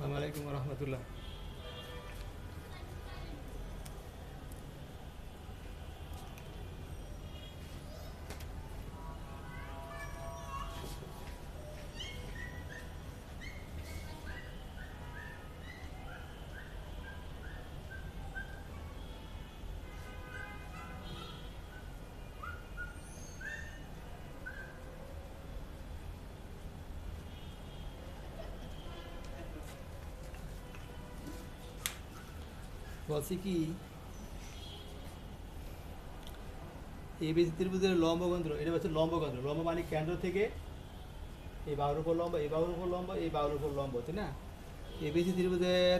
আসসালামু আলাইকুম রহমতুল্লাহ। বলছি কি, এবিসি ত্রিভুজের লম্বকেন্দ্র, এটা হচ্ছে লম্বকেন্দ্র। লম্ব মানে কেন্দ্র থেকে এই বাহুর উপর লম্ব, এই বাহুর উপর লম্ব, এই বাহুর উপর লম্ব, তাই না? এবিসি ত্রিভুজের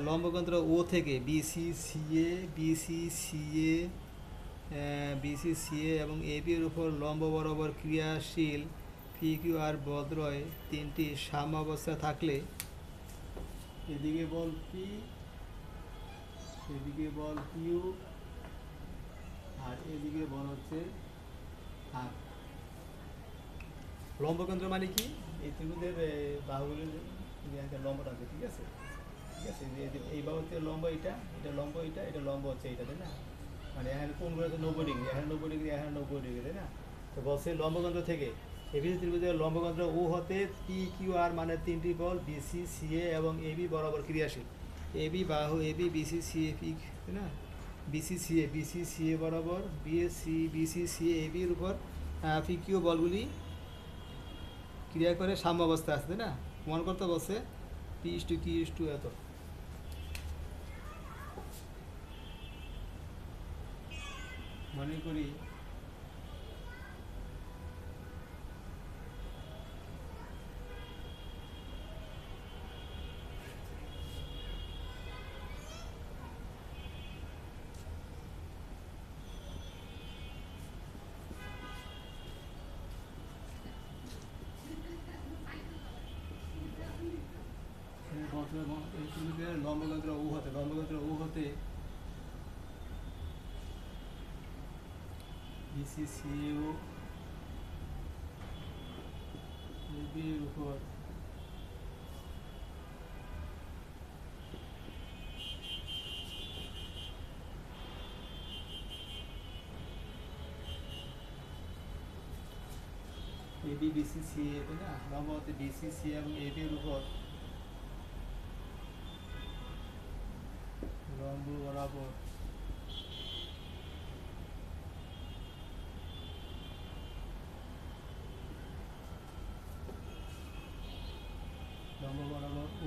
লম্বকেন্দ্র ও থেকে বিসি সিএ এবং এবি এর উপর লম্ব বরাবর ক্রিয়াশীল পি কিউ আর বদ্রয় তিনটি সাম্যাবস্থা থাকলে এদিকে বল পি, এদিকে বল কিউ, আর এদিকে বল হচ্ছে আর। লম্বকেন্দ্র মানে কি? এই ত্রিভুজের বাহুগুলির একটা লম্ব থাকবে, ঠিক আছে? ঠিক আছে, এই বাহু হচ্ছে লম্ব, এটা লম্ব, এটা লম্ব হচ্ছে এইটা, তাই না? মানে এখানে কোণগুলো হচ্ছে 90 ডিগ্রি, এখানে 90 ডিগ্রি, এখানে 90 ডিগ্রি, তাই না? তো বলছে লম্বকেন্দ্র থেকে এবিসি ত্রিভুজের লম্বকেন্দ্র ও হতে পি কিউ আর মানে তিনটি বল বিসি সিএ এবং এবি বরাবর ক্রিয়াশীল। এবি বাহু, এবি বিসি সিএ পি, তাই না? বিসি সিএ বরাবর বিসি সিএ এবির উপর পি কিউ বলগুলি ক্রিয়া করে সাম্য অবস্থায় আছে, তাই না? প্রমাণ করতে বলছে পি/কিউ/এত। মনে করি লম্বকেন্দ্র ও হতে বিসিসিএও এর উপর এবি বিসিসিএ, তাই না? লম্ব হতে বিসিসিএ এবং এবি এর উপর লম্ব বরাবর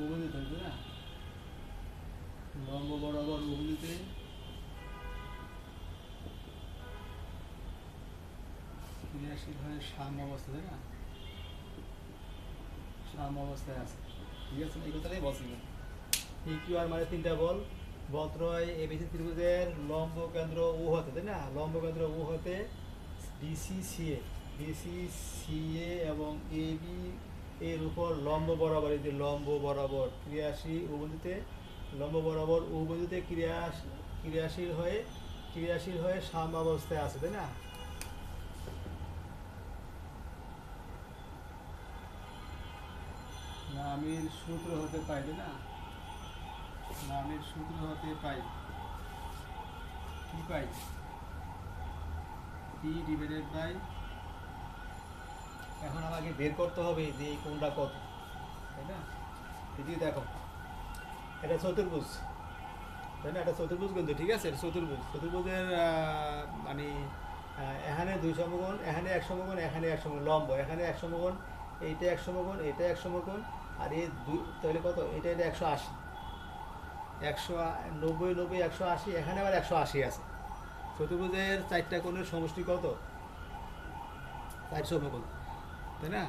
উভুতে থাকবে, না? লম্ব বরাবর উভুতে ক্রিয়াশীল হয়ে সাম্য অবস্থা, তাই না? সাম্য অবস্থায় আছে, ঠিক আছে? এই কথাটাই বলছি। পি কিউ আর মানে তিনটা বল, বলত্রয় এবিসি ত্রিভুজের লম্ব কেন্দ্র ও হতে, তাই না? লম্ব কেন্দ্র ও হতে বিসিসিএ এবং এবি এর উপর লম্ব বরাবর, এই যে লম্ব বরাবর ক্রিয়াশীল উভুতে, লম্ব বরাবর উভুতে ক্রিয়াশীল হয়ে সাম্যাবস্থায় আছে, তাই না? নামের সূত্র হতে পাই, তাই না? নামের সূত্র হতে পাই, কি পাই? P/, এখন আমাকে বের করতে হবে যে এই কোণটা কত, তাই না? এদিকে দেখো, এটা চতুর্ভুজ, তাই না? এটা চতুর্ভুজ কিন্তু, ঠিক আছে? চতুর্ভুজের মানে এখানে 2 সমকোণ, এখানে 1 সমকোণ, এখানে 1 সমকোণ, লম্ব এখানে 1 সমকোণ, এইটা 1 সমকোণ, এটা 1 সমকোণ, আর এই দুই তাহলে কত? এটা 180, 190, 90, 180, এখানে আবার 180 আছে। চতুর্ভুজের 4টা কোণের সমষ্টি কত? 4 সমকোণ, তাই না?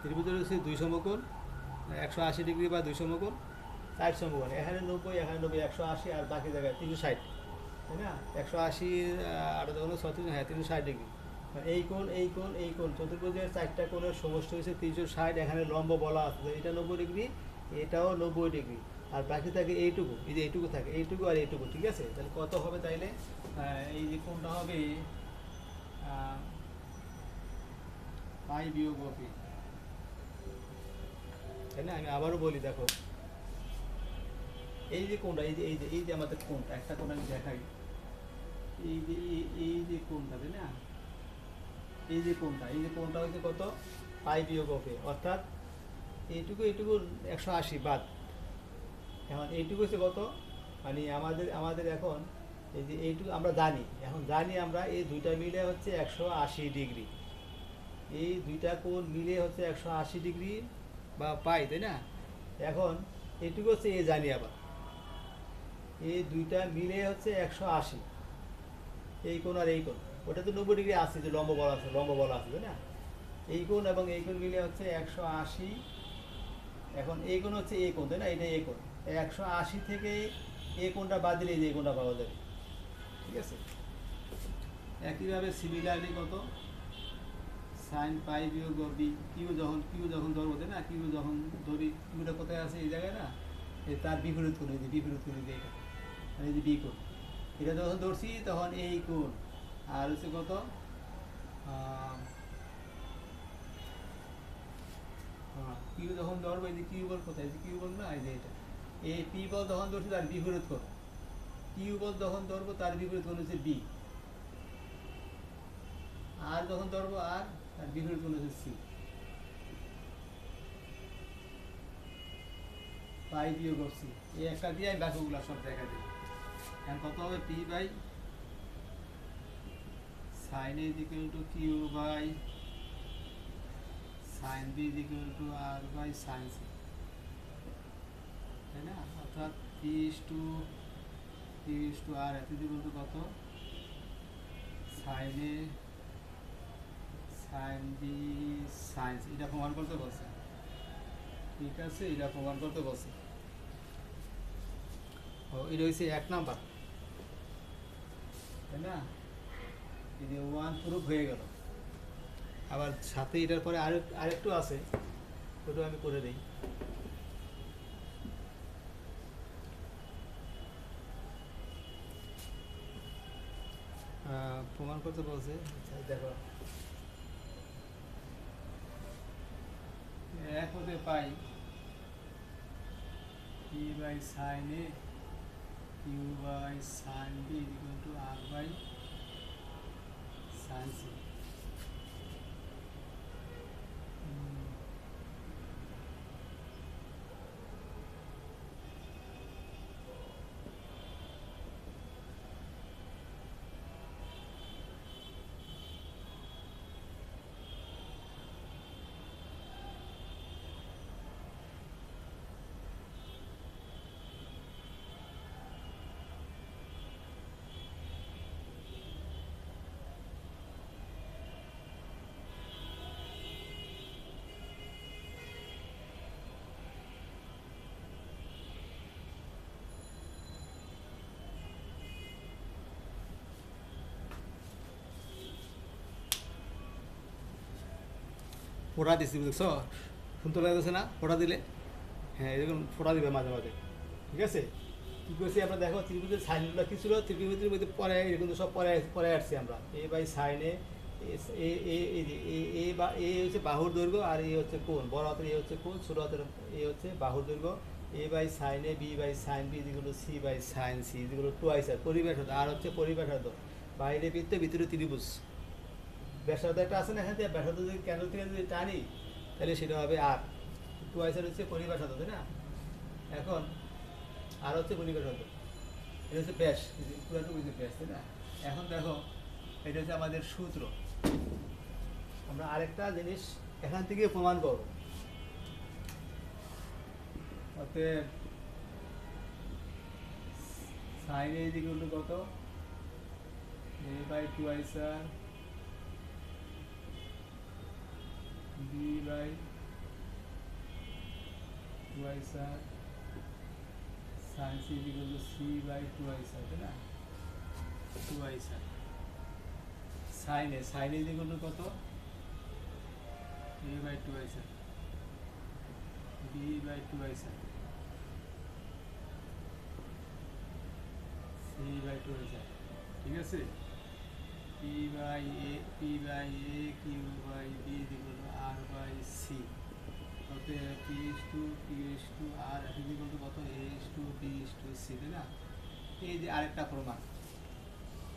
ত্রিভুজের হচ্ছে 2 সমকোণ, 180 ডিগ্রি বা 2 সমকোণ, 4 সমকোণ, এখানে 90, এখানে 90, 180, আর বাকি জায়গায় 360, তাই না? 180 আর 36, হ্যাঁ 360 ডিগ্রি। এই কোণ চতুর্ভুজের 4টা কোণের সমষ্টি হচ্ছে 360। এখানে লম্ব বলা আছে, এটা 90 ডিগ্রি, এটাও 90 ডিগ্রি, আর বাকি থাকে এইটুকু, এই যে এইটুকু থাকে, এইটুকু আর এইটুকু, ঠিক আছে? তাহলে কত হবে তাইলে? এই যে কোণটা হবে পাই বিয়োগ অপি, তাই না? আমি আবারও বলি, দেখো এই যে কোণটা, এই যে আমাদের কোণটা, একটা কোণ আমি দেখাই, এই যে কোণটা, তাই না? এই যে কোণটা হচ্ছে কত, পাই বিয়োগ ওকে, অর্থাৎ এইটুকু 180 বাদ। এখন এইটুকু হচ্ছে কত, মানে আমাদের এখন এই যে এইটুকু আমরা জানি, এখন জানি আমরা এই দুইটা মিলে হচ্ছে 180 ডিগ্রি, এই দুইটা কোণ মিলে হচ্ছে 180 ডিগ্রি বা পাই, তাই না? এখন এইটুকু হচ্ছে এ জানি, আবার এই দুইটা মিলে হচ্ছে 180, এই কোণ আর এই কোণ, ওটা তো 90 ডিগ্রি আছে, যে লম্ব বলা আছে তাই না? এই কোণ এবং এই কোণ মিলে হচ্ছে 180। এখন এই কোণ হচ্ছে এই কোণ, তাই না? এটা এই কোণ, 180 থেকে এই কোণটা বাদ দিলে এই যে এই কোণটা পাওয়া যাবে, ঠিক আছে? একইভাবে সিমিলারলি কত, সাইন পাই বিয়োগ বি, কিউ যখন ধরবো, তাই না? কিউ যখন ধরি, কিউটা কোথায় আছে, এই জায়গায় না, এই তার বিপরীত কোণ, এই যে বিপরীত কোণ, এই যে এটা, মানে এই যে বি কোণ, এটা যখন ধরছি তখন এই কোণ, আর হচ্ছে কত, কিউ যখন ধরবো, এই যে কিউ বল কোথায়, এই যে কিউ বল না, এই যে এটা, এই পি বল যখন ধরছি তার বিপরীত কোণ, কিউ বল যখন ধরবো তার বিপরীত কোণ হচ্ছে বি, আর যখন ধরবো আর, তার বিপরীত কোণ হচ্ছে সি। পাই বিয়োগ সি, এই একটা দিয়ে আমি বাকিগুলো সব দেখা দিই। এখন কত হবে, P by sine A equal to Q by sine B equal to R by sine C, তাই না? অর্থাৎ পি ইস টু আর এত ইকুয়াল টু কত, sine A sine B sine C, এটা প্রমাণ করতে বলছে, ঠিক আছে? এটা প্রমাণ করতে বলছে। ও, এটা হচ্ছে 1 নাম্বার, তাই না? এই যে 1 প্রুফ হয়ে গেল। আবার সাথে এটার পরে আরেকটু আছে, ওটা আমি করে দিই। প্রমাণ করতে বলছে, আচ্ছা দেখো, এক হতে পাই P by sine A Q by sine B equal to R by sine C. ফোড়া দিচ্ছি, বুঝছো? শুনতে লাগতেছে না ফোড়া দিলে? হ্যাঁ, এরকম ফোড়া দিবে মাঝে মাঝে, ঠিক আছে? কী করছি আমরা, দেখো ত্রিভুজের সাইনগুলো কী ছিল, ত্রিভুজের মধ্যে পরে এরকম সব পরে আসছি আমরা, এ বাই সাইনে, এ হচ্ছে বাহুর দৈর্ঘ্য, আর এ হচ্ছে কোণ, বড় হাতের এ হচ্ছে কোণ, ছোট হাতের এ হচ্ছে বাহুর দৈর্ঘ্য, এ বাই সাইনে, বি বাই সাইন বি যেগুলো, সি বাই সাইন সি যেগুলো টুয়াইস, আর পরিবেশার্ধ, আর হচ্ছে পরিবেশার্ধ, বাইরে বৃত্ত ভিতরে ত্রিভুজ, ব্যাসার্ধ একটা আছে না, এখান থেকে ব্যাসার্ধ যদি কেন্দ্র থেকে যদি টানি, তাহলে সেটা হবে আর, টুয়াইসের হচ্ছে পরিবেশার্ধ, তাই না? এখন আর হচ্ছে পরিবেশার্ধ, এটা হচ্ছে ব্যাস, পুরাটুকু হচ্ছে ব্যাস, তাই না? এখন দেখো, এটা হচ্ছে আমাদের সূত্র। আমরা আরেকটা জিনিস এখান থেকে প্রমাণ করব, অতএব সাইন এ ইকুয়াল টু কত, A by twice R B by twice R sine C equal to C by twice R, তাই না? Twice R sine A equal to কত, A by twice R B by twice R C by twice R, ঠিক আছে? P by A Q by B equal to R by C, কত হতে P S to R equal to কত A S to B S to C, তাই না? এই যে আরেকটা প্রমাণ,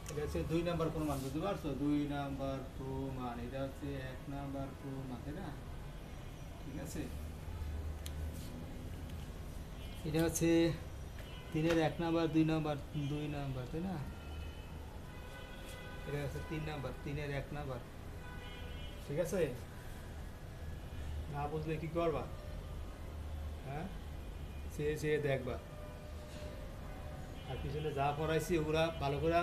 এটা হচ্ছে 2 নাম্বার প্রমাণ, বুঝতে পারছো? 2 নাম্বার প্রমাণ, এটা হচ্ছে 1 নাম্বার প্রমাণ, তাই না? ঠিক আছে, এটা হচ্ছে 3-এর 1 নাম্বার 2 নাম্বার, তাই না? এটা হচ্ছে 3 নাম্বার, 3-এর 1 নাম্বার। ঠিক আছে, না বুঝলে কি করবা? হ্যাঁ, সে দেখবা, আর পিছনে যা পড়াইছি ওগুলা ভালো করে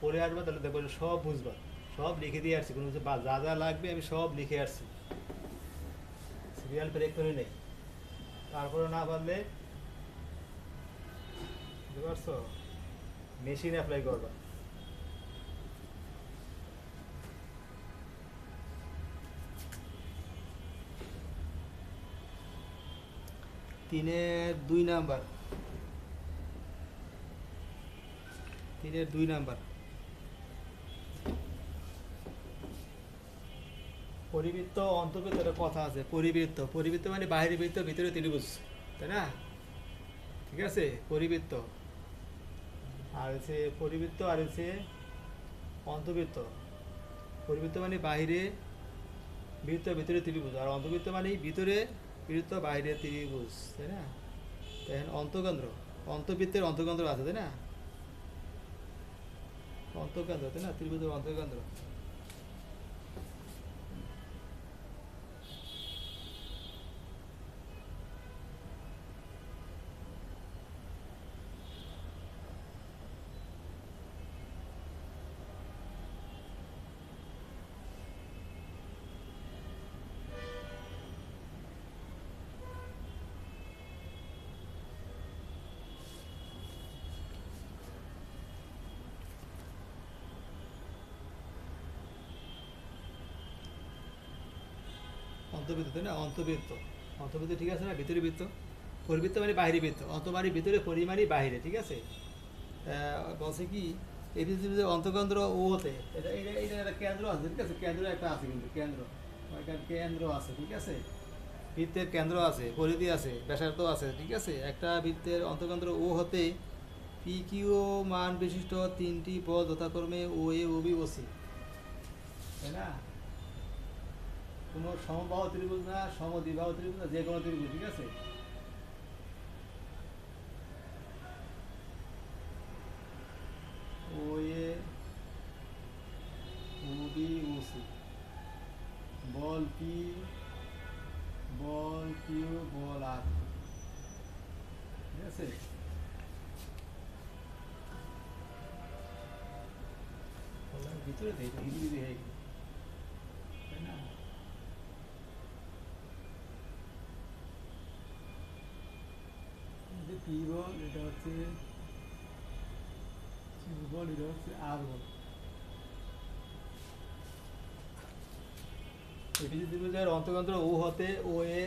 পড়ে আসবা, তাহলে দেখবো সব বুঝবা। সব লিখে দিয়ে আসছি, কোনো কিছু যা যা লাগবে আমি সব লিখে আসছি, সিরিয়াল ব্রেক করে নেই। তারপরে না পারলে বুঝতে পারছো, মেশিন অ্যাপ্লাই করবা। তিনের 2 নাম্বার, 3-এর 2 নাম্বার, পরিবৃত্ত অন্তর্বৃত্ত, একটা কথা আছে, পরিবৃত্ত মানে বাইরের বৃত্ত ভিতরে ত্রিভুজ, তাই না? ঠিক আছে, পরিবৃত্ত আর হচ্ছে পরিবৃত্ত, আর হচ্ছে অন্তর্বৃত্ত। পরিবৃত্ত মানে বাইরে বৃত্ত ভিতরে ত্রিভুজ, আর অন্তর্বৃত্ত মানে ভিতরে বৃত্ত বাইরে ত্রিভুজ, তাই না? তাই অন্তকেন্দ্র, অন্তর্বৃত্তের অন্তকেন্দ্র আছে, তাই না? অন্তকেন্দ্র, তাই না? ত্রিভুজের অন্তকেন্দ্র। অন্তর্বৃত্ত, তাই না? অন্তর্বৃত্ত, অন্তর্বৃত্ত, ঠিক আছে না? ভিতরে বৃত্ত। পরিবৃত্ত মানে বাইরে বৃত্ত, অন্ত মানে ভিতরে, পরি মানে বাইরে, ঠিক আছে? বলছে কি এই পৃথিবীতে অন্তকেন্দ্র ও হতে, এটা এটা এটা একটা কেন্দ্র আছে, ঠিক আছে? কেন্দ্র একটা আছে, কিন্তু কেন্দ্র, একটা কেন্দ্র আছে, ঠিক আছে? বৃত্তের কেন্দ্র আছে, পরিধি আছে, ব্যাসার্ধ আছে, ঠিক আছে? একটা বৃত্তের অন্তকেন্দ্র ও হতে পি কিউ মান বিশিষ্ট 3টি পদ যথাক্রমে ও এ, ও বি, ও সি, তাই না? কোনো সমবাহু ত্রিভুজ না, সমদ্বিবাহু ত্রিভুজ না, যে কোনো ত্রিভুজ, ঠিক আছে? ও এ, ও বি, ও সি, বল পি, বল কিউ, বল আর, ঠিক আছে? ভিতরে দেয় হিন্দি হয়ে গেল, তাই না? পি বল, এটা হচ্ছে কিউ বল, এটা হচ্ছে আর বল। এটি ত্রিভুজের অন্তকেন্দ্র ও হতে ও এ,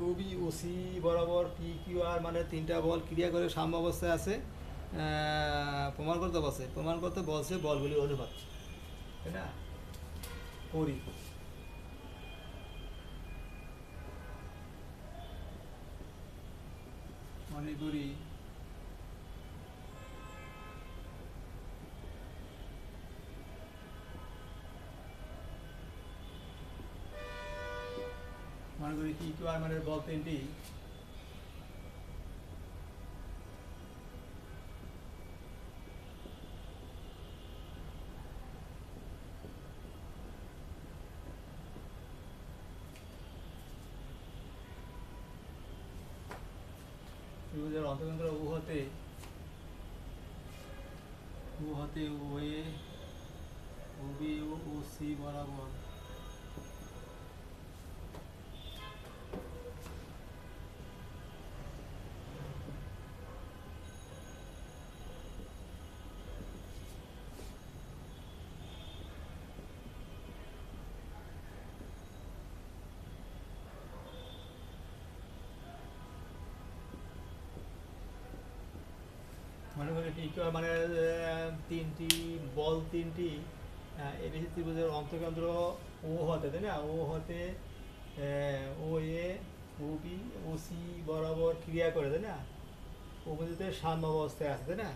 ও বি, ও সি বরাবর পি কিউ আর মানে 3টা বল ক্রিয়া করে সাম্য অবস্থায় আছে, প্রমাণ করতে বলছে বলগুলি অনুপাত, তাই না? করি, মনে করি পি কিউ আর মানে বল 3টি, ত্রিভুজের অন্তকেন্দ্র ও হতে ও এ, ও বি, ও সি বরাবর মনে করি পি কিউ আর মানে 3টি বল, 3টি এবিসি ত্রিভুজের অন্তকেন্দ্র ও হতে, তাই না? ও হতে ও এ, ও বি, ও সি বরাবর ক্রিয়া করে, তাই না? ও বিন্দুতে সাম্যাবস্থায় আছে, তাই না?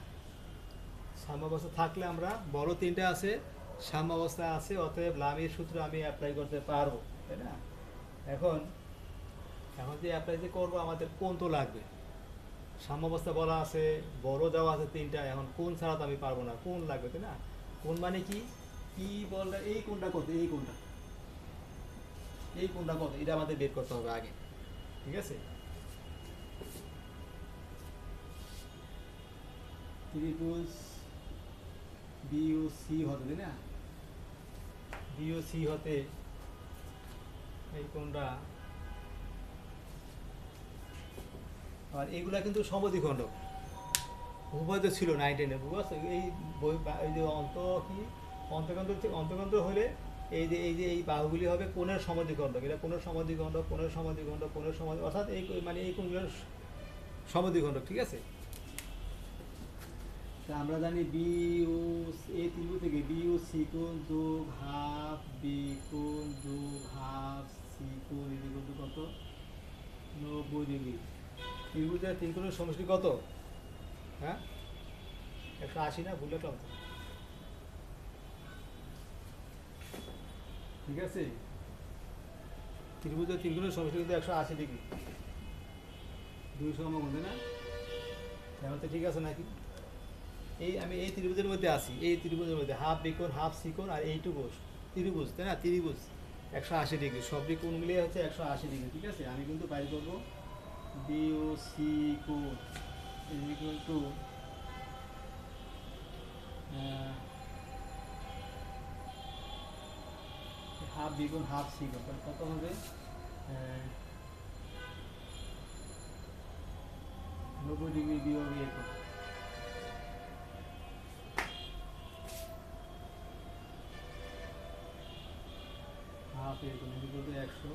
সাম্যাবস্থা থাকলে আমরা বড় তিনটা আছে, সাম্যাবস্থা আছে, অতএব লামির সূত্র আমি অ্যাপ্লাই করতে পারবো, তাই না? এখন এখন যে অ্যাপ্লাই যে করবো আমাদের কোন তো লাগবে। সাম্যাবস্থা বলা আছে, বড় দেওয়া আছে তিনটা, এখন কোন ছাড়া তো আমি পারবো না, কোন লাগবে, তাই না? কোন মানে কি? কি বলটা, এই কোনটা কত, এই কোনটা, এই কোনটা কত, এটা আমাদের বের করতে হবে আগে, ঠিক আছে? ত্রিভুজ বিওসি হতে, তাই না? বিওসি হতে এই কোনটা, আর এগুলা কিন্তু সমদ্বিখণ্ডক, উভয় তো ছিল 9-10-এ, বুঝতে পারছো? এই বই এই যে কি অন্তকেন্দ্র থেকে অন্তকেন্দ্র হলে এই যে এই বাহুগুলি হবে কোণের সমদ্বিখণ্ডক, এটা কোণের সমদ্বিখণ্ডক, কোণের সমদ্বিখণ্ডক, কোণের সমাধি, অর্থাৎ এই মানে এই কোণগুলোর সমদ্বিখণ্ডক, ঠিক আছে? তা আমরা জানি বি ও, এই ত্রিভুজ থেকে বি ও সি কোণ যোগ হাফ বি কোণ যোগ হাফ সি কোণ ইকুয়াল টু কত? 90 ডিগ্রি। ত্রিভুজের তিন কোণের সমষ্টি কত? হ্যাঁ, 180 না, ভুলে কম, ঠিক আছে? ত্রিভুজের তিন কোণের সমষ্টি কিন্তু 180 ডিগ্রি, 2 সমকোণ, তাই না? তেমন তো ঠিক আছে নাকি? আমি এই ত্রিভুজের মধ্যে আছি, এই ত্রিভুজের মধ্যে হাফ বিকোণ হাফ সিকোণ আর এইটুকু ত্রিভুজ, তাই না? ত্রিভুজ 180 ডিগ্রি, সবটি কোণগুলি হচ্ছে 180 ডিগ্রি, ঠিক আছে? আমি কিন্তু বাইর করবো বিও সি কোণ ইকুয়াল টু হাফ বিকোণ হাফ সিকোণ, কত হবে? 90 ডিগ্রি বিয়োগ এ কোণ, হাফ এ কোণ ইকুয়াল টু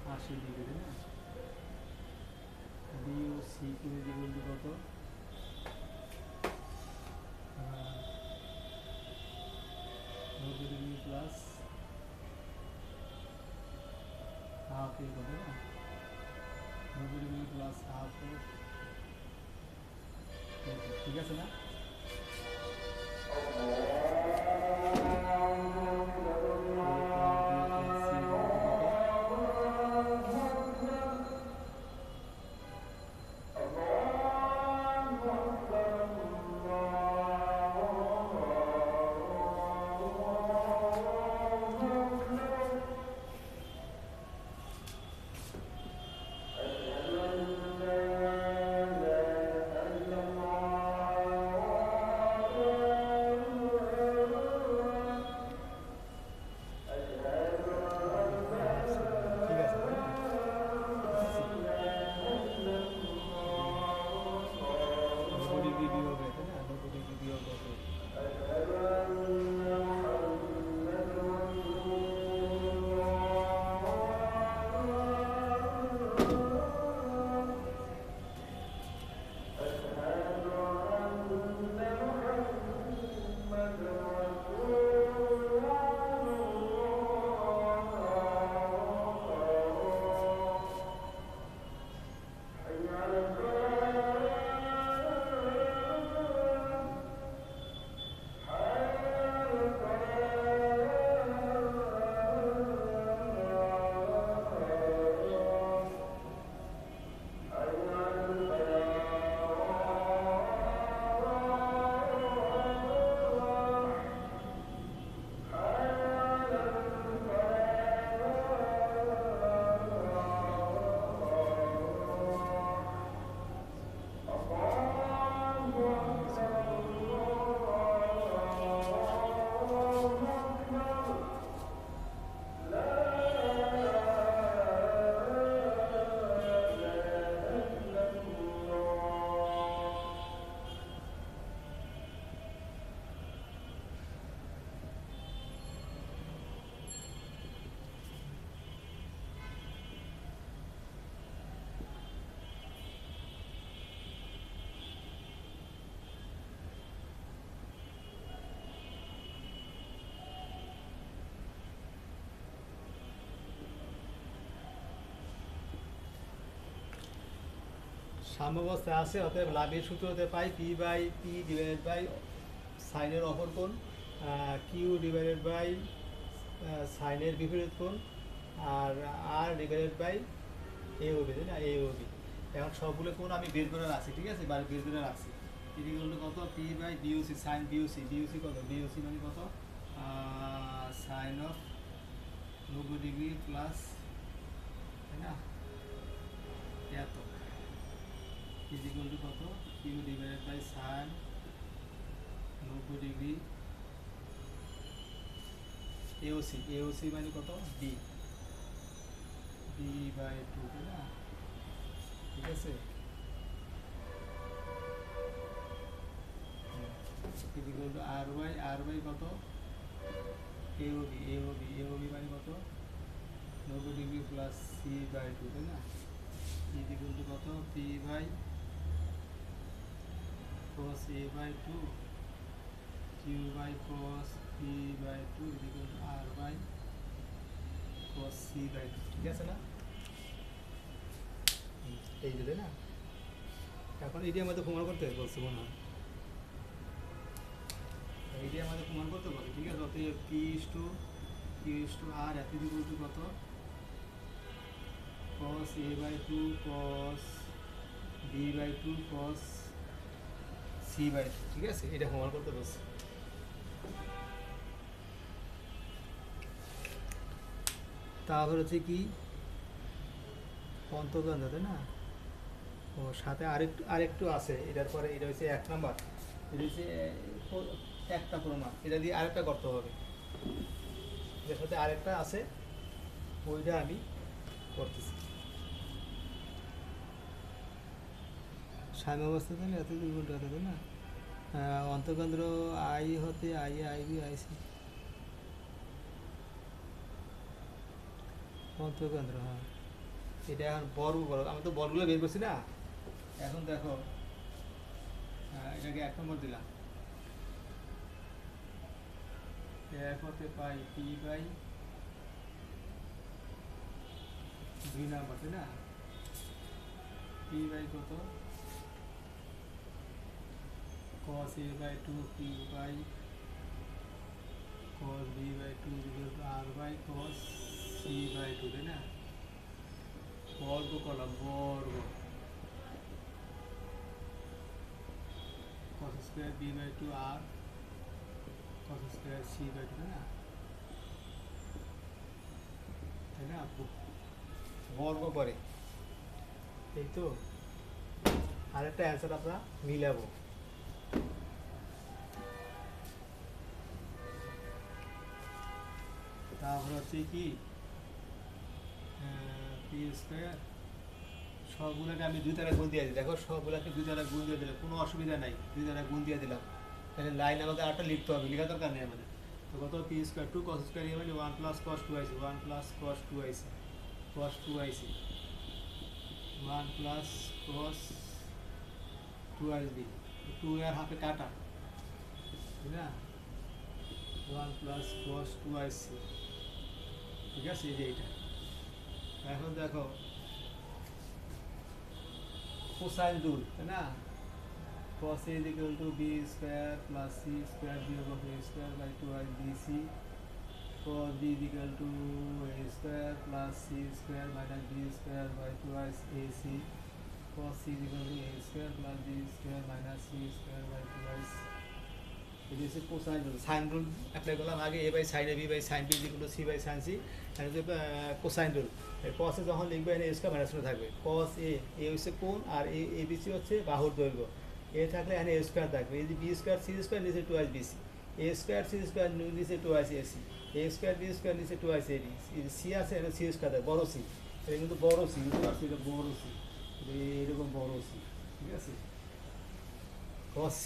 180 ডিগ্রি, তাই না? বিও সি কোণ ইকুয়াল টু কত? 90 ডিগ্রি প্লাস হাফ এ কোণ, তাই না? 90 ডিগ্রি প্লাস হাফ, ঠিক আছে না? সাম্যাবস্থায় আছে, অতএব লাভের সূত্র হতে পাই P by P divided by সাইনের অপর কোণ, কিউ ডিভাইডেড বাই সাইনের বিপরীত কোণ, আর আর ডিভাইডেড বাই এ ও বি, তাই না, এ ও বি। এখন সবগুলো কোণ আমি বের করে রাখছি, ঠিক আছে, বের করে রাখছি। ইকুয়াল টু কত, P by BOC, sine BOC, BOC কত, বিওসি মানে কত, সাইন অফ 90 ডিগ্রি প্লাস, তাই না, এত ইকুয়াল টু কত, Q divided by sine 90 degree AOC, AOC মানে কত, বি, বি বাই 2, তাই না, ঠিক আছে। ইকুয়াল টু আর বাই কত, এওবি, এওবি, এওবি মানে কত, 90 ডিগ্রি প্লাস সি বাই 2, তাই না, ইকুয়াল টু কত, P by cos a by 2 Q by cos p by 2 equal to R by cos c by 2, ঠিক আছে না, এই যে, তাই না। এখন এটি আমাদের প্রমাণ করতে বলছে মনে হয়, এটি আমাদের প্রমাণ করতে বলে, ঠিক আছে। অতএব পি ইস টু আর এত ইকুয়াল টু কত, cos a by 2 cos b by 2 cos c by 2, ঠিক আছে, এটা প্রমাণ করতে বলছে। তারপর হচ্ছে কি অন্তর্গন্ধ, তাই না, ও সাথে আরেকটু আছে এটার পরে, এটা হচ্ছে 1 নাম্বার, এটা হচ্ছে একটা প্রমাণ, এটা দিয়ে আরেকটা করতে হবে, এটার সাথে আরেকটা আছে, ওইটা আমি করতেছি। সাম্যাবস্থা, তাই না, এত দুর্বল কথা, তাই না, অন্তর্কেন্দ্র আই হতে I A I B I C, অন্তর্কেন্দ্র, হ্যাঁ, এটা এখন বর্গ করো, আমি তো বর্গগুলো বের করছি না। এখন দেখো, এটাকে 1 নম্বর দিলাম, 1 হতে পাই পি বাই 2 নাম্বার, তাই না, পি বাই কত, cos a by 2 P by cos b by 2 equal to R by cos c by 2, তাই না, বর্গ করলাম, বর্গ cos স্কয়ার b বাই 2 আর cos স্কয়ার c বাই 2, তাই না, বর্গ করে, এই তো। আরেকটা অ্যান্সার আমরা মিলাবো, তারপর হচ্ছে কি পি স্কয়ার, সবগুলোকে আমি 2 দ্বারা গুণ দিয়ে দিই, দেখো সবগুলোকে 2 দ্বারা গুণ দিয়ে দিলে কোনো অসুবিধা নাই, 2 দ্বারা গুণ দিয়ে দিলাম, তাহলে লাইন আমাদের আরেকটা লিখতে হবে, লেখা দরকার নেই আমাদের। তো কত, পি স্কয়ার 2 cos স্কয়ার মানে 1 প্লাস cos 2 আইসি, 1 প্লাস cos 2 আইসি, cos 2 আইসি, 1 প্লাস cos 2 আসবি, 2 এর হাফে কাটা, ঠিক না, 1 প্লাস cos 2 আইসি, ঠিক আছে, এই যে এইটা। এখন দেখো কোসাইন রুল, তাই না, cos a is equal to b square plus c square বিয়োগ of a square by 2 bc, cos b is equal to a square plus c square minus b square by 2 ac, cos c is equal to a square plus b square minus c square by 2 এটা হচ্ছে cosine rule. Sine rule apply করলাম আগে, a by sine a b by sine b is equal to c by sine c, আর হচ্ছে cosine rule. cos A যখন লিখবে এখানে a square minus থাকবে, cos a হচ্ছে কোণ, আর a b c হচ্ছে বাহুর দৈর্ঘ্য, এ থাকলে এখানে a স্কয়ার থাকবে, এই যে b স্কয়ার c স্কয়ার নিচে 2 bc, a square c square নিচে 2 ac, a square b square নিচে 2 ac, c আছে এখানে c স্কয়ার থাকবে, বড় c, এটা কিন্তু বড় c, বুঝতে পারছি, এটা বড় c, এরকম বড় c, ঠিক আছে, cos c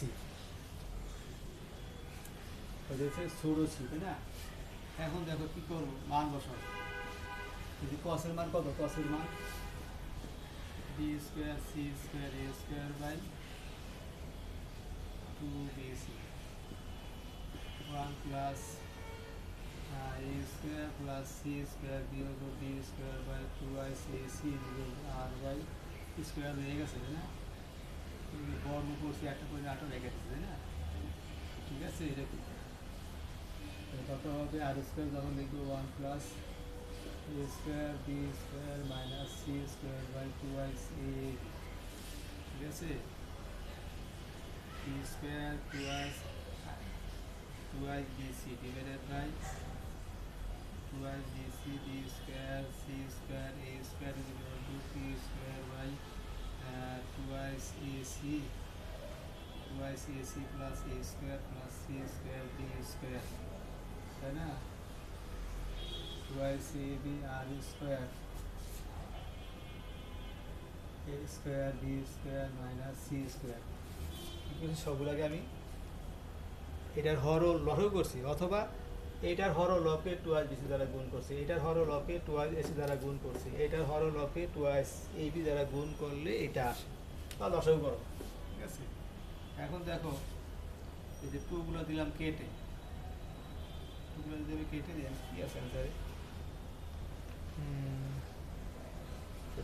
ওটা হচ্ছে ছোটো c, তাই না। এখন দেখো কি করবো, মান বসাবো, যদি cos-এর মান কত, cos-এর মান b square c square a square by 2bc, 1 plus a square plus c square বিয়োগ b স্কয়ার বাই 2ac আর বাই স্কয়ার হয়ে গেছে, তাই না। বর্গ করছি একটা করে আটও রেখে দিচ্ছে তাই না? ঠিক আছে, এটা কি কত হবে? আর স্কোয়ার যখন লিখবো 1 plus A square B square minus C square by 2 A, ঠিক আছে, B square 2 BC divided by 2 BC B square C square A square equal to P square by 2 AC plus A square plus C square B square, তাই না? 2ab আর square A square B square minus C square, সবগুলোকে আমি এটার হর ও লব করছি, অথবা এটার হর ও লবকে 2 বিসি দ্বারা গুণ করছি, এটার হর ও লবকে 2 এসি দ্বারা গুণ করছি, এটার হর ও লবকে 2 এবি দ্বারা গুণ করলে এটা আসে, বা লসাগু করো, ঠিক আছে? এখন দেখো এই যে 2 গুলো দিলাম কেটে, 2 গুলো যদি আমি কেটে দিই কি আছে অ্যান্সারে?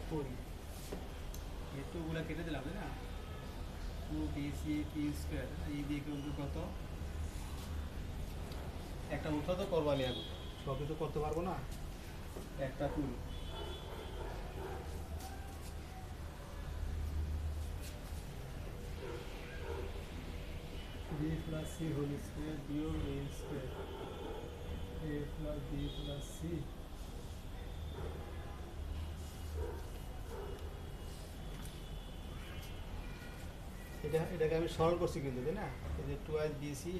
পড়ি, এই 2 গুলো কেটে দিলাম তাই না? 2 বিসি পি স্কোয়ার এই দিয়ে কত, একটা উঠা তো করবো, আমি এখন সব কিছু করতে পারবো না, একটা তুলি B plus C whole square বিয়োগ A square A plus B plus C, এটাকে আমি সরল করছি কিন্তু তাই না? এই যে 2 বিসি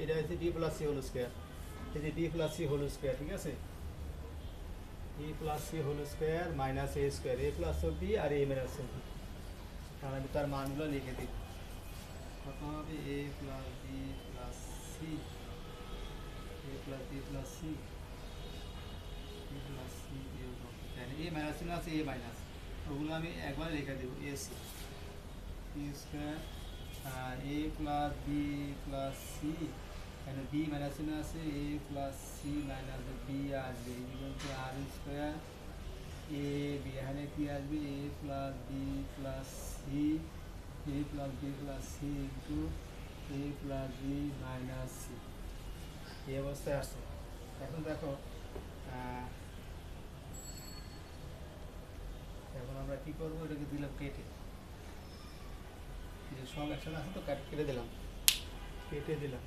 এটা হচ্ছে B plus C whole square, এই যে B plus C whole square, ঠিক আছে, B plus C whole square minus A square A plus B আর এ মাইনাস বি, তাহলে আমি তার মানগুলো লিখে দিই, কত হবে? A plus B plus C A plus B plus C A plus C A minus চিহ্ন আছে, এ মাইনাস, ওগুলো আমি একবার লিখে দেবো A C B square A plus B plus C, এখানে বি মাইনাস চিহ্ন আছে, A plus C minus B আসবে equal to R square A B, এখানে কি আসবে? A plus B plus C A plus B plus C into A plus B minus C, এই অবস্থায় আসছে। এখন দেখো এখন আমরা কি করবো? এটাকে দিলাম কেটে, সব একসাথে আছে তো কেটে দিলাম, কেটে দিলাম,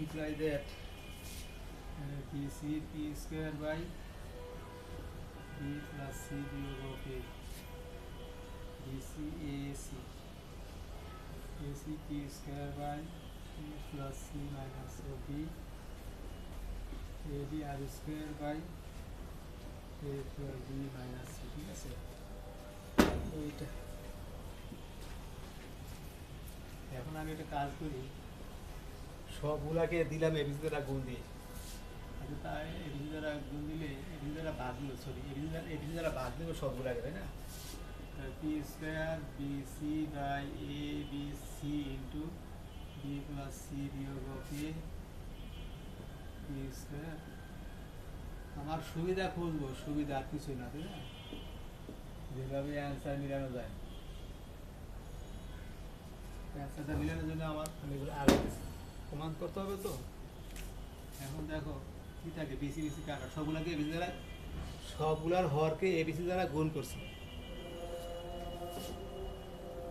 imply that BC P square by B plus C বিয়োগ of A BC AC AC P square by B plus C minus of B AB R square by A plus B minus C, ঠিক আছে? ওইটা এখন আমি একটা কাজ করি, সবগুলাকে দিলাম এবিসি দ্বারা গুণ দিয়ে, আচ্ছা তাই এবিসি দ্বারা গুণ দিলে এবিসি দ্বারা বাদ দিল, সরি এবিসি দ্বারা বাদ দেবো সবগুলাকে, তাই না? P square B C by A B C into B plus C বিয়োগ অফ এ বি স্কোয়ার, আমার সুবিধা খুঁজবো, সুবিধা আর কিছুই না, তাই না? যেভাবে অ্যান্সার মিলানো যায়, অ্যান্সারটা মিলানোর জন্য আমি এগুলো আগে প্রমাণ করতে হবে তো। এখন দেখো কি থাকে, বিসি বিসি কাটা, সবগুলাকে এবিসি দ্বারা, সবগুলার হরকে এবিসি দ্বারা গুণ করছি,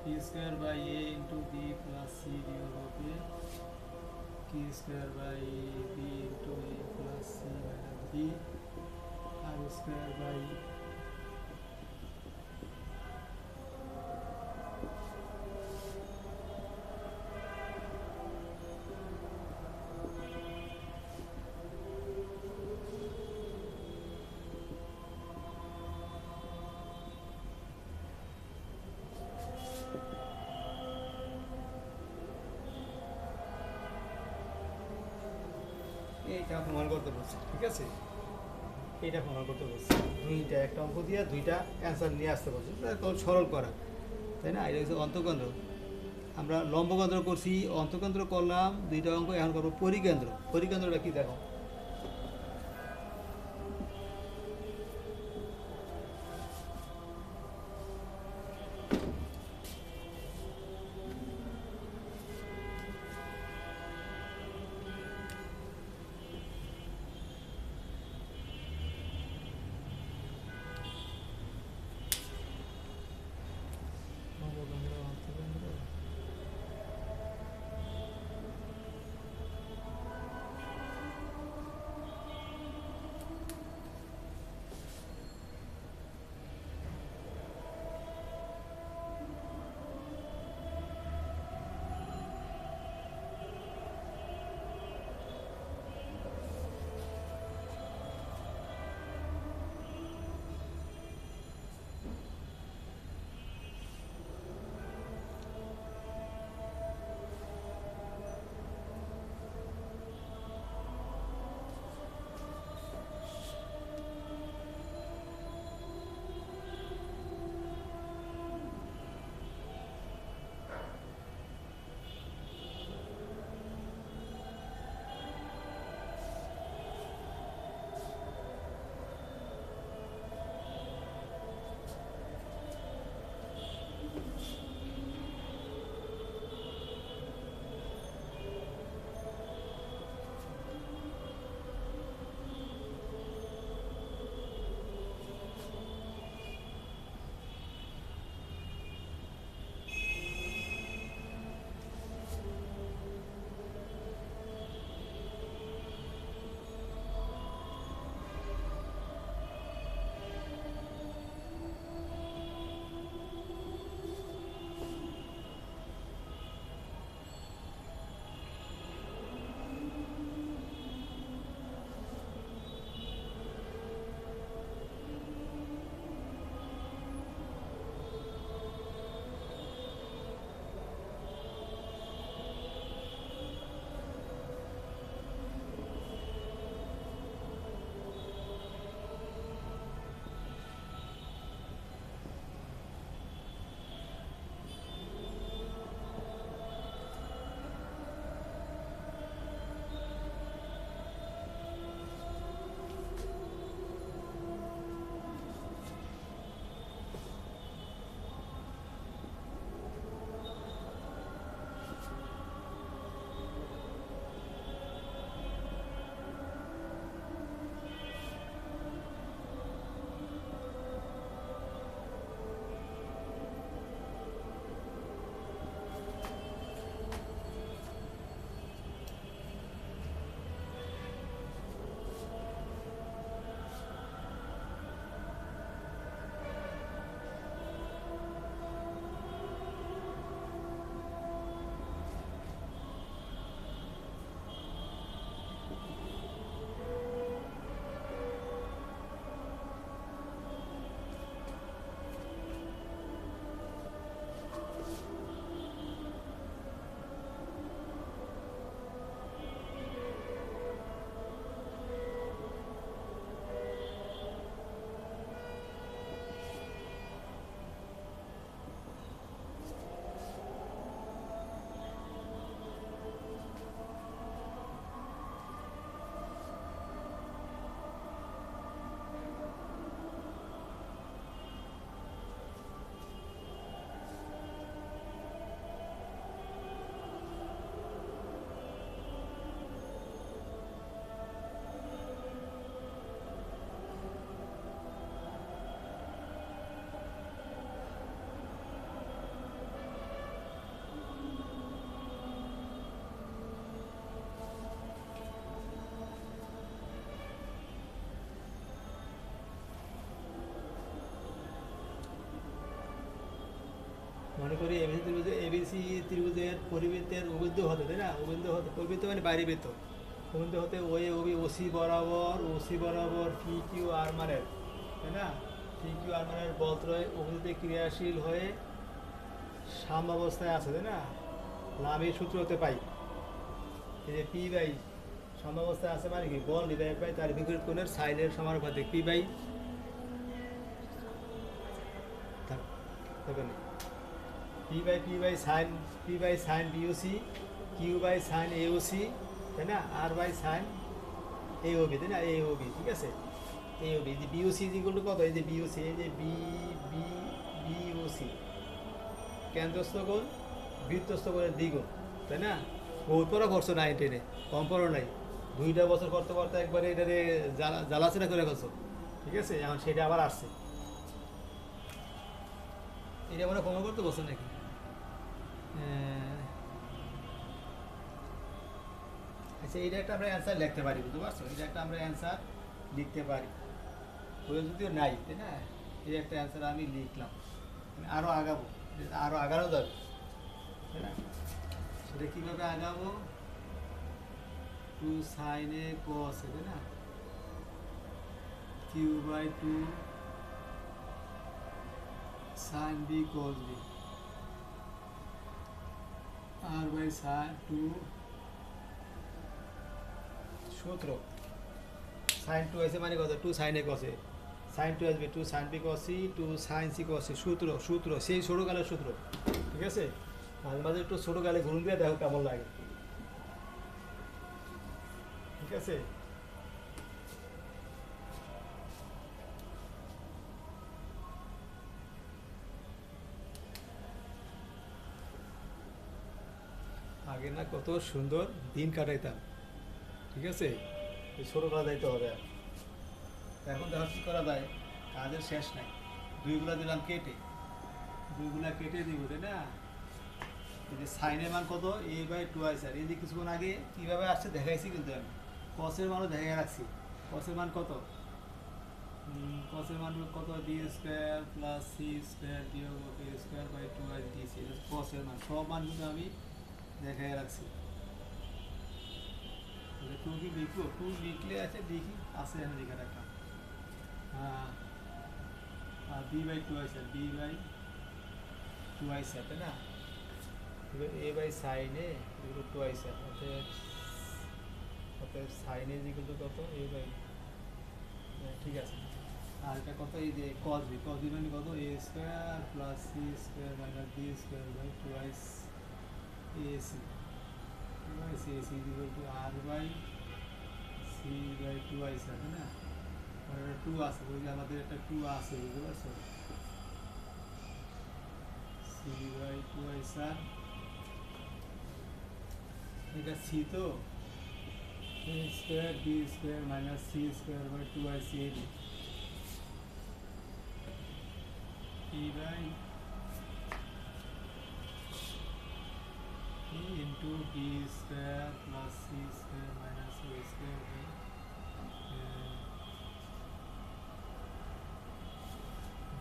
P square by A into B plus C বিয়োগ of A P square by B into A plus C minus B R square by এইটা প্রমাণ করতে বলছে, ঠিক আছে? এইটা প্রমাণ করতে বলছে, দুইটা একটা অঙ্ক দিয়ে দুইটা অ্যান্সার নিয়ে আসতে বলছে, সরল করা, তাই না? এটা হচ্ছে অন্তঃকেন্দ্র, আমরা লম্বকেন্দ্র করছি, অন্তঃকেন্দ্র করলাম দুইটা অঙ্ক, এখন করবো পরিকেন্দ্র। পরিকেন্দ্রটা কি দেখো, সি ত্রিভুজের পরিবৃত্তের অভিদ্ধ হতে, তাই না? অভিদ্ধ হতে, পরিবৃত্ত মানে বাইরে বৃত্ত, অভিদ্ধ হতে ওই ওসি বরাবর পি কিউ আর মানের, তাই না? পি কিউ আর মানের বলত্রয় অভিদ্ধতে ক্রিয়াশীল হয়ে সাম্যাবস্থায় আছে, তাই না? লাভের সূত্র হতে পাই এই যে পি বাই সাম্যাবস্থায় আছে মানে কি, বল ডিভাইড বাই তার বিপরীত কোণের সাইনের সমানুপাতিক P by P by sine BOC Q by sine AOC, তাই না? আর বাই সাইন এওবি, তাই না? এওবি, ঠিক আছে? এওবি, যে বিওসি যেগুলো কত, এই যে বিওসি, এই যে বিওসি কেন্দ্রস্থ কোণ বৃত্তস্থ কোণের দ্বিগুণ, তাই না? বহুত পড়া করছো 9-10-এ, কম পড়ো নাই, 2টা বছর করতে করতে একবারে এটারে জ্বালাচেরা করে ফেলছো, ঠিক আছে? এখন সেটা আবার আসছে, এটা মনে কমন করতে বসো নাকি? আচ্ছা, এটা একটা আমরা অ্যান্সার লিখতে পারি, বুঝতে পারছো? এটা একটা আমরা অ্যান্সার লিখতে পারি, ওই যদিও নাই, তাই না? এই একটা অ্যান্সার আমি লিখলাম, আরও আগাবো, আরও আগানো যাবে, তাই না? সেটা কীভাবে আগাবো? 2 sin a cos a, তাই না? q by 2 sin b cos b r by sin 2 সূত্র sin 2 আছে মানে কত, 2 sin a cos a, sin 2 আসবে 2 sin b cos c, 2 sin c cos c, সূত্র সেই ছোটোকালের সূত্র, ঠিক আছে? মাঝে মাঝে একটু ছোটোকালে ঘুরুন দিয়ে দেখো কেমন লাগে, ঠিক আছে? আগে না কত সুন্দর দিন কাটাইতাম, ঠিক আছে? ছোটোবেলা যাইতে হবে, এখন দেখো কী করা যায়, কাজের শেষ নাই, দুইগুলা দিলাম কেটে, দুইগুলা কেটে দিব, তাই না? এই যে সাইনের মান কত, এ বাই 2 আর এই যে কিছুক্ষণ আগে কীভাবে আসছে দেখাইছি, কিন্তু আমি কসের মানও দেখে রাখছি, কসের মান কত, কসের মান কত, D square plus C square বিয়োগ এ স্কোয়ার বাই 2 দিয়েছি, কসের মান সব মান কিন্তু আমি দেখাই রাখছি। টু কি লিখবো, টু লিখলে আছে, দেখি আছে এখানে লেখা রাখলাম, হ্যাঁ, বি বাই 2 বি বাই 2 তাই না? এ বাই সাইনে এগুলো 2 অতএব সাইনে যেগুলো কত, এ বাই, ঠিক আছে? আর এটা কত, এই যে কস বি মানে কত, A square plus C square minus B square by 2 AC, AC equal to R by C by 2 তাই না? আর একটা 2 আছে, ওই যে আমাদের একটা 2 আছে, বুঝতে পারছো? সি বাই 2 এটা সি, তো A square B square minus C square by 2 C E by into b square plus c square minus a square by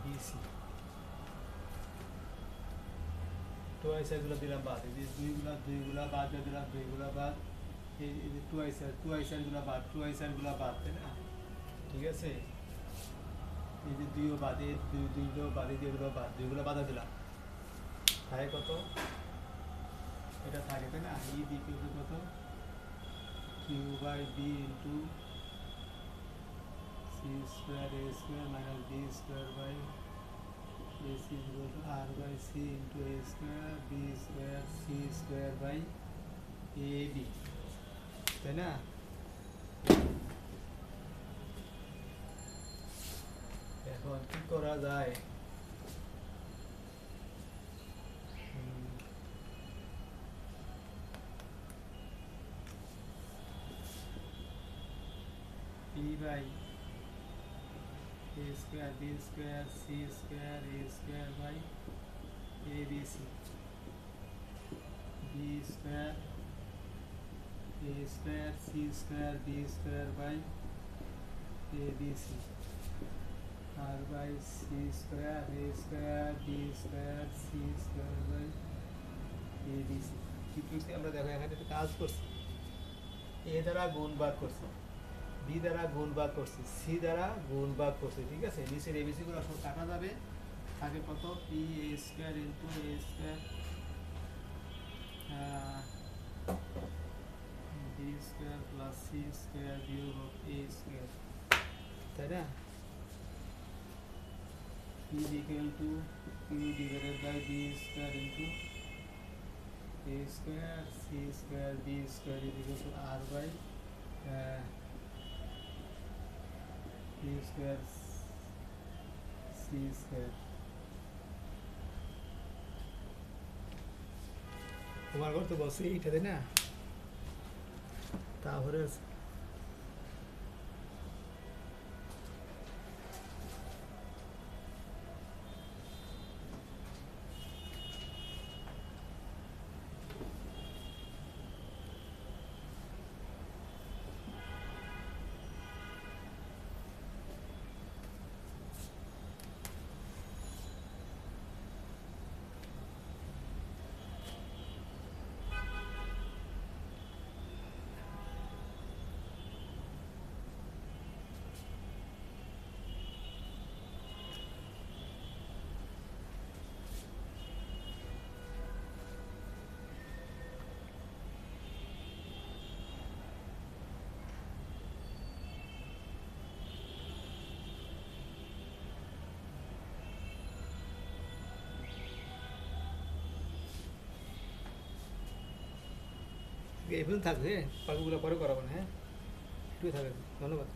bc, twice এগুলো দিলাম বাদ, এই যে দুইগুলা বাদ দিলাম, দুইগুলা বাদ, এই যে twice গুলা বাদ, গুলা বাদ, তাই না? ঠিক আছে? এই যে দুইও বাদ, এই দুইগুলো বাদ, এই যেগুলো বাদ, দুইগুলো বাদা দিলাম, থাকে কত, এটা থাকে, তাই না? ই দিকে কত, Q by B into C square A square minus B square by A C equal to R by C into A square B square C square by A B, তাই না? এখন কি করা যায়, P by a square b square c square a square by abc, b square a square c square b square by abc, r by c square a square b square c square by ABC security আমরা দেখো এখানে একটা কাজ করছি, এ দ্বারা গুণ ভাগ করছি, বি দ্বারা গুণ ভাগ করছি, সি দ্বারা গুণ ভাগ করছি, ঠিক আছে। নিচের এবিসি গুলো সব কাটা যাবে, থাকে কত P A square into A square B square plus C square বিয়োগ এ স্কোয়ার, তাই না? is equal to q divided by b square into a square c square b square is equal to r by b square c square. তোমার ঘর তো বসে এইটা তাই না? তারপরে এই পর্যন্ত থাকবে, বাকিগুলো পরে করাবো না, হ্যাঁ একটু থাকবে। ধন্যবাদ।